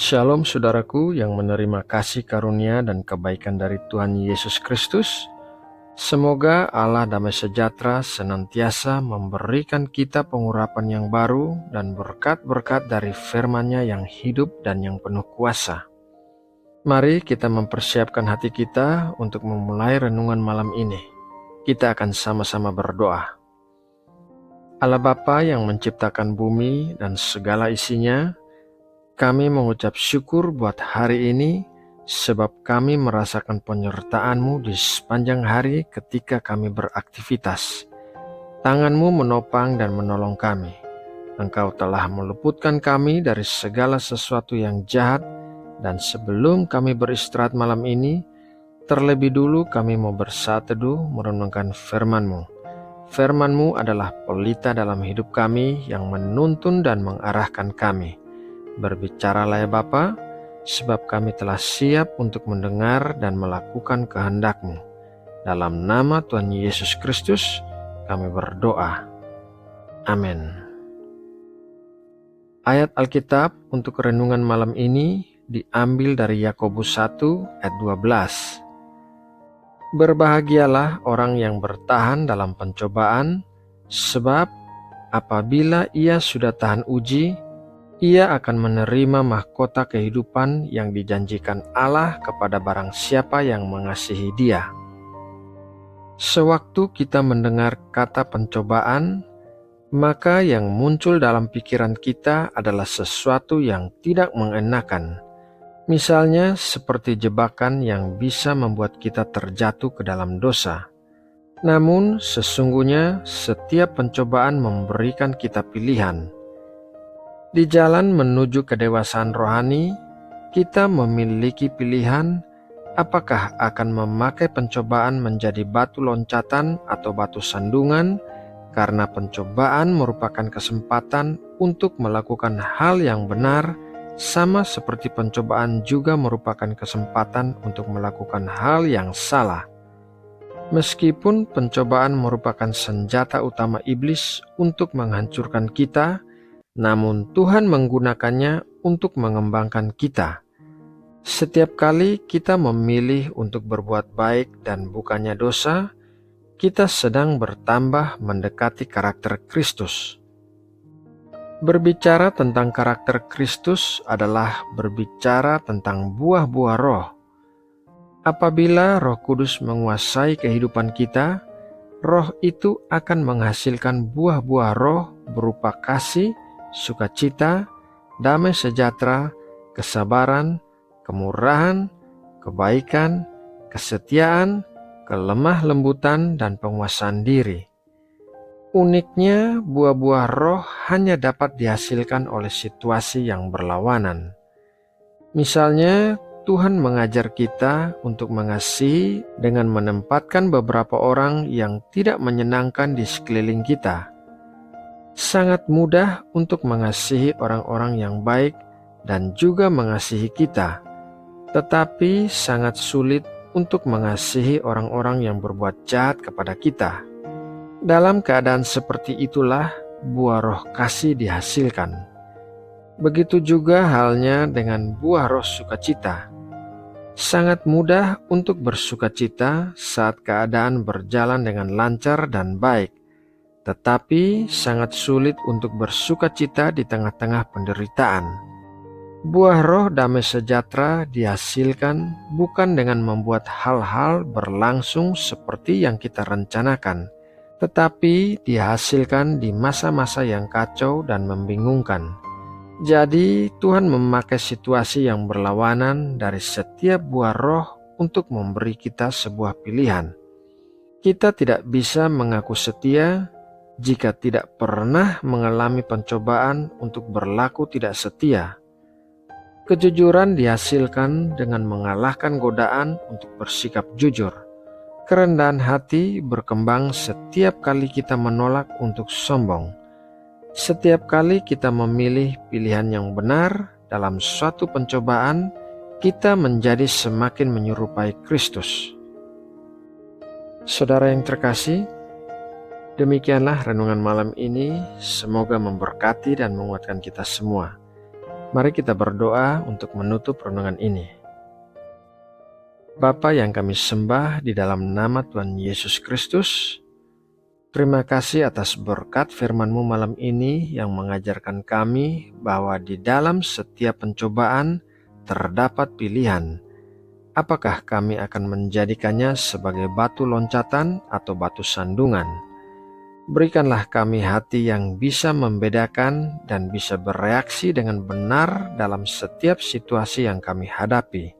Shalom saudaraku yang menerima kasih karunia dan kebaikan dari Tuhan Yesus Kristus. Semoga Allah damai sejahtera senantiasa memberikan kita pengurapan yang baru dan berkat-berkat dari firman-Nya yang hidup dan yang penuh kuasa. Mari kita mempersiapkan hati kita untuk memulai renungan malam ini. Kita akan sama-sama berdoa. Allah Bapa yang menciptakan bumi dan segala isinya, kami mengucap syukur buat hari ini sebab kami merasakan penyertaan-Mu di sepanjang hari ketika kami beraktivitas. Tangan-Mu menopang dan menolong kami. Engkau telah meluputkan kami dari segala sesuatu yang jahat, dan sebelum kami beristirahat malam ini, terlebih dulu kami mau bersatu teduh merenungkan firman-Mu. Firman-Mu adalah pelita dalam hidup kami yang menuntun dan mengarahkan kami. Berbicaralah ya Bapa, sebab kami telah siap untuk mendengar dan melakukan kehendak-Mu. Dalam nama Tuhan Yesus Kristus, kami berdoa. Amin. Ayat Alkitab untuk renungan malam ini diambil dari Yakobus 1 ayat 12. Berbahagialah orang yang bertahan dalam pencobaan, sebab apabila ia sudah tahan uji, ia akan menerima mahkota kehidupan yang dijanjikan Allah kepada barang siapa yang mengasihi Dia. Sewaktu kita mendengar kata pencobaan, maka yang muncul dalam pikiran kita adalah sesuatu yang tidak mengenakan. Misalnya seperti jebakan yang bisa membuat kita terjatuh ke dalam dosa. Namun sesungguhnya setiap pencobaan memberikan kita pilihan. Di jalan menuju kedewasaan rohani, kita memiliki pilihan apakah akan memakai pencobaan menjadi batu loncatan atau batu sandungan, karena pencobaan merupakan kesempatan untuk melakukan hal yang benar, sama seperti pencobaan juga merupakan kesempatan untuk melakukan hal yang salah. Meskipun pencobaan merupakan senjata utama iblis untuk menghancurkan kita, namun Tuhan menggunakannya untuk mengembangkan kita. Setiap kali kita memilih untuk berbuat baik dan bukannya dosa, kita sedang bertambah mendekati karakter Kristus. Berbicara tentang karakter Kristus adalah berbicara tentang buah-buah roh. Apabila Roh Kudus menguasai kehidupan kita, roh itu akan menghasilkan buah-buah roh berupa kasih, sukacita, damai sejahtera, kesabaran, kemurahan, kebaikan, kesetiaan, kelemah lembutan, dan penguasaan diri. Uniknya, buah-buah roh hanya dapat dihasilkan oleh situasi yang berlawanan. Misalnya, Tuhan mengajar kita untuk mengasihi dengan menempatkan beberapa orang yang tidak menyenangkan di sekeliling kita. Sangat mudah untuk mengasihi orang-orang yang baik dan juga mengasihi kita, tetapi sangat sulit untuk mengasihi orang-orang yang berbuat jahat kepada kita. Dalam keadaan seperti itulah buah roh kasih dihasilkan. Begitu juga halnya dengan buah roh sukacita. Sangat mudah untuk bersukacita saat keadaan berjalan dengan lancar dan baik, tetapi sangat sulit untuk bersukacita di tengah-tengah penderitaan. Buah roh damai sejahtera dihasilkan bukan dengan membuat hal-hal berlangsung seperti yang kita rencanakan, tetapi dihasilkan di masa-masa yang kacau dan membingungkan. Jadi Tuhan memakai situasi yang berlawanan dari setiap buah roh untuk memberi kita sebuah pilihan. Kita tidak bisa mengaku setia jika tidak pernah mengalami pencobaan untuk berlaku tidak setia. Kejujuran dihasilkan dengan mengalahkan godaan untuk bersikap jujur. Kerendahan hati berkembang setiap kali kita menolak untuk sombong. Setiap kali kita memilih pilihan yang benar dalam suatu pencobaan, kita menjadi semakin menyerupai Kristus. Saudara yang terkasih, demikianlah renungan malam ini. Semoga memberkati dan menguatkan kita semua. Mari kita berdoa untuk menutup renungan ini. Bapa yang kami sembah di dalam nama Tuhan Yesus Kristus, terima kasih atas berkat firman-Mu malam ini yang mengajarkan kami bahwa di dalam setiap pencobaan terdapat pilihan. Apakah kami akan menjadikannya sebagai batu loncatan atau batu sandungan? Berikanlah kami hati yang bisa membedakan dan bisa bereaksi dengan benar dalam setiap situasi yang kami hadapi.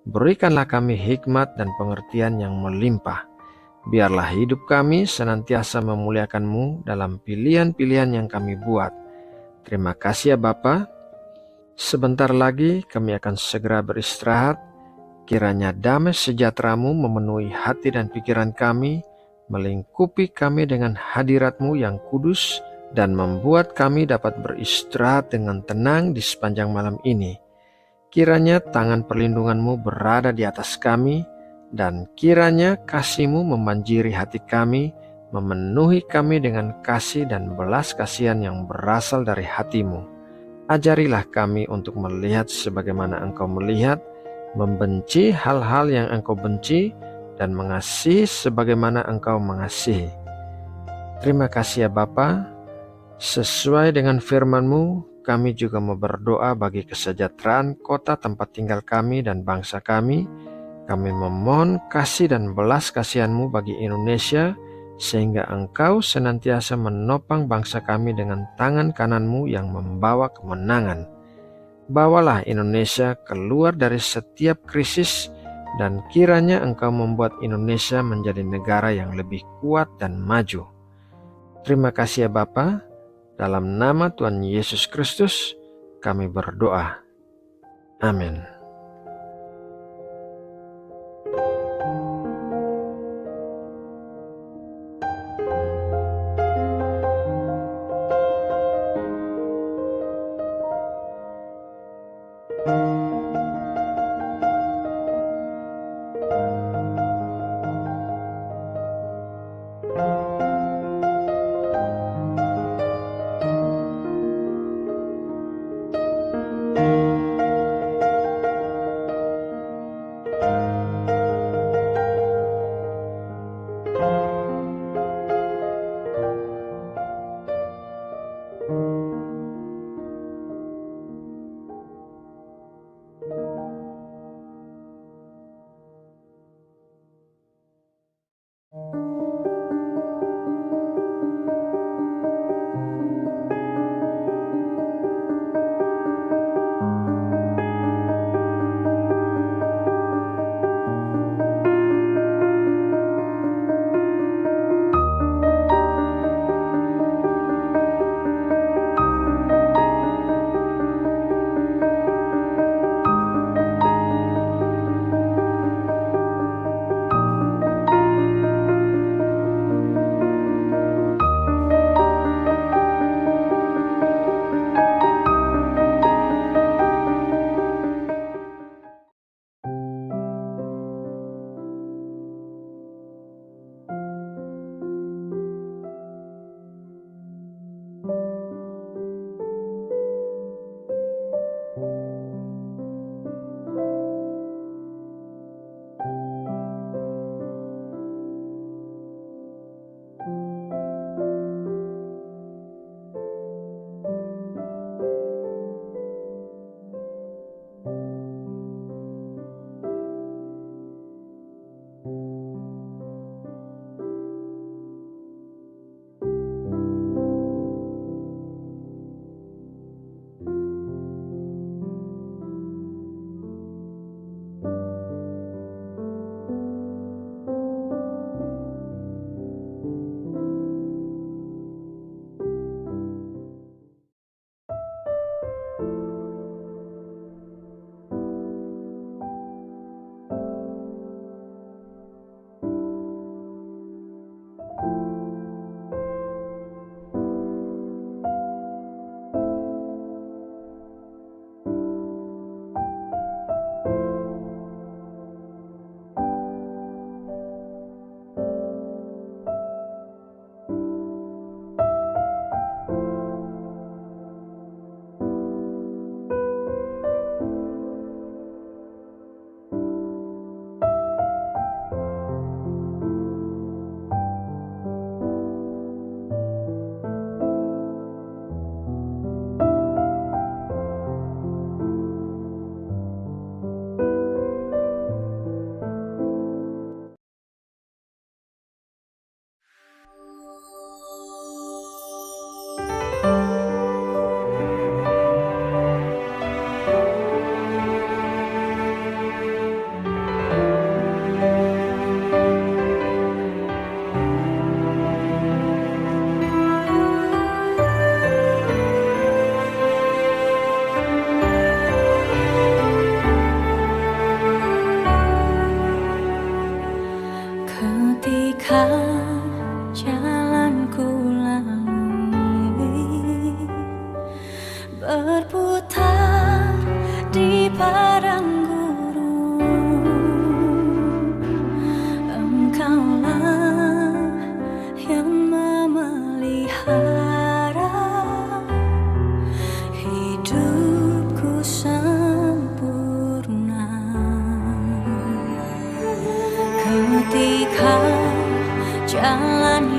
Berikanlah kami hikmat dan pengertian yang melimpah. Biarlah hidup kami senantiasa memuliakan-Mu dalam pilihan-pilihan yang kami buat. Terima kasih ya Bapa. Sebentar lagi kami akan segera beristirahat. Kiranya damai sejahtera-Mu memenuhi hati dan pikiran kami, melingkupi kami dengan hadirat-Mu yang kudus, dan membuat kami dapat beristirahat dengan tenang di sepanjang malam ini. Kiranya tangan perlindungan-Mu berada di atas kami, dan kiranya kasih-Mu memanjiri hati kami, memenuhi kami dengan kasih dan belas kasihan yang berasal dari hati-Mu. Ajarilah kami untuk melihat sebagaimana Engkau melihat, membenci hal-hal yang Engkau benci, dan mengasihi sebagaimana Engkau mengasihi. Terima kasih ya Bapa. Sesuai dengan firman-Mu, kami juga mau berdoa bagi kesejahteraan kota tempat tinggal kami dan bangsa kami. Kami memohon kasih dan belas kasihan-Mu bagi Indonesia, sehingga Engkau senantiasa menopang bangsa kami dengan tangan kanan-Mu yang membawa kemenangan. Bawalah Indonesia keluar dari setiap krisis, dan kiranya Engkau membuat Indonesia menjadi negara yang lebih kuat dan maju. Terima kasih ya Bapa. Dalam nama Tuhan Yesus Kristus kami berdoa. Amin.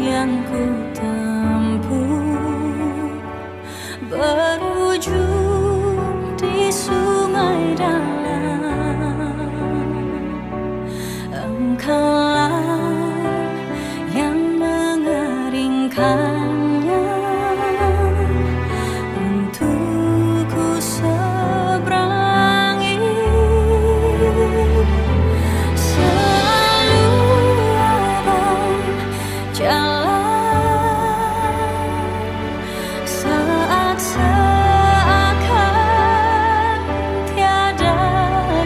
yang ku tempuh berujung di sungai dalam. Engkaulah yang mengeringkannya untuk ku seberangi. Selalu ada jalan saat seakan tiada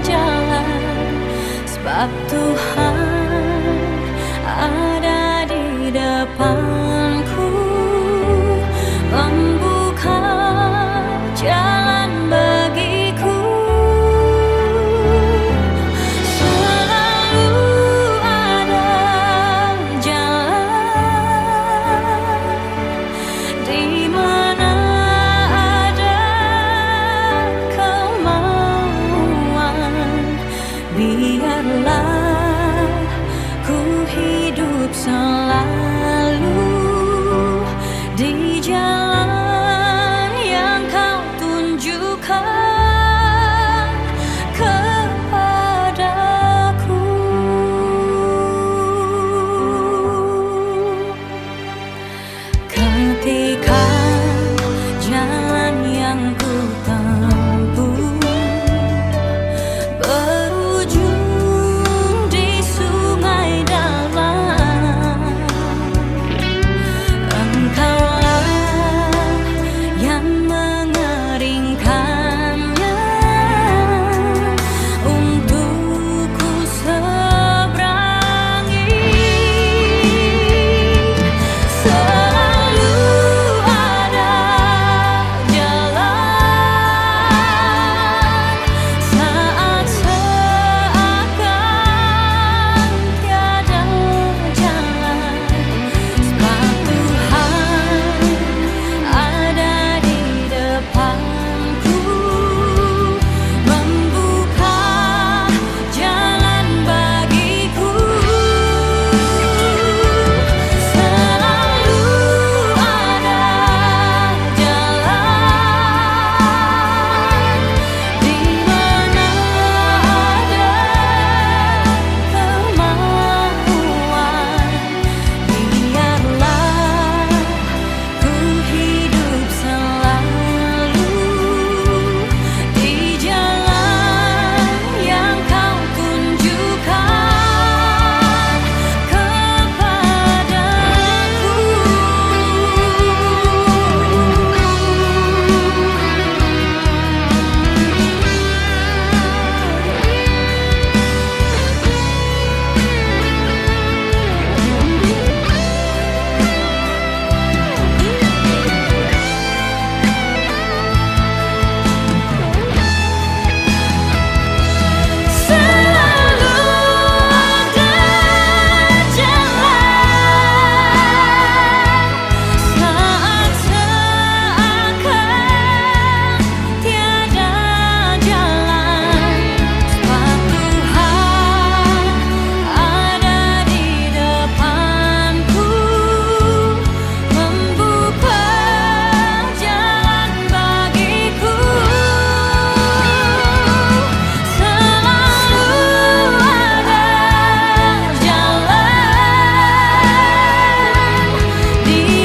jalan, sebab Tuhan ada di depanku, membuka jalan bagiku. Selalu ada jalan di mana ada kemauan. Biarlah ku hidup selalu di jalan yang kau tunjukkan kepadaku. Ketika jalan yang ku tempuh berujung di sungai dalam, Engkaulah yang mengeringkannya untuk ku seberangi. Selalu ada jalan saat seakan tiada jalan, sebab Tuhan ada di depanku, membuka jalan bagiku. Selalu ada jalan di mana ada kemauan. Biarlah ku hidup selalu di jalan yang kau tunjukkan kepadaku. Selalu ada jalan saat seakan tiada jalan, sebab Tuhan ada di depanku, membuka jalan bagiku. Selalu ada jalan di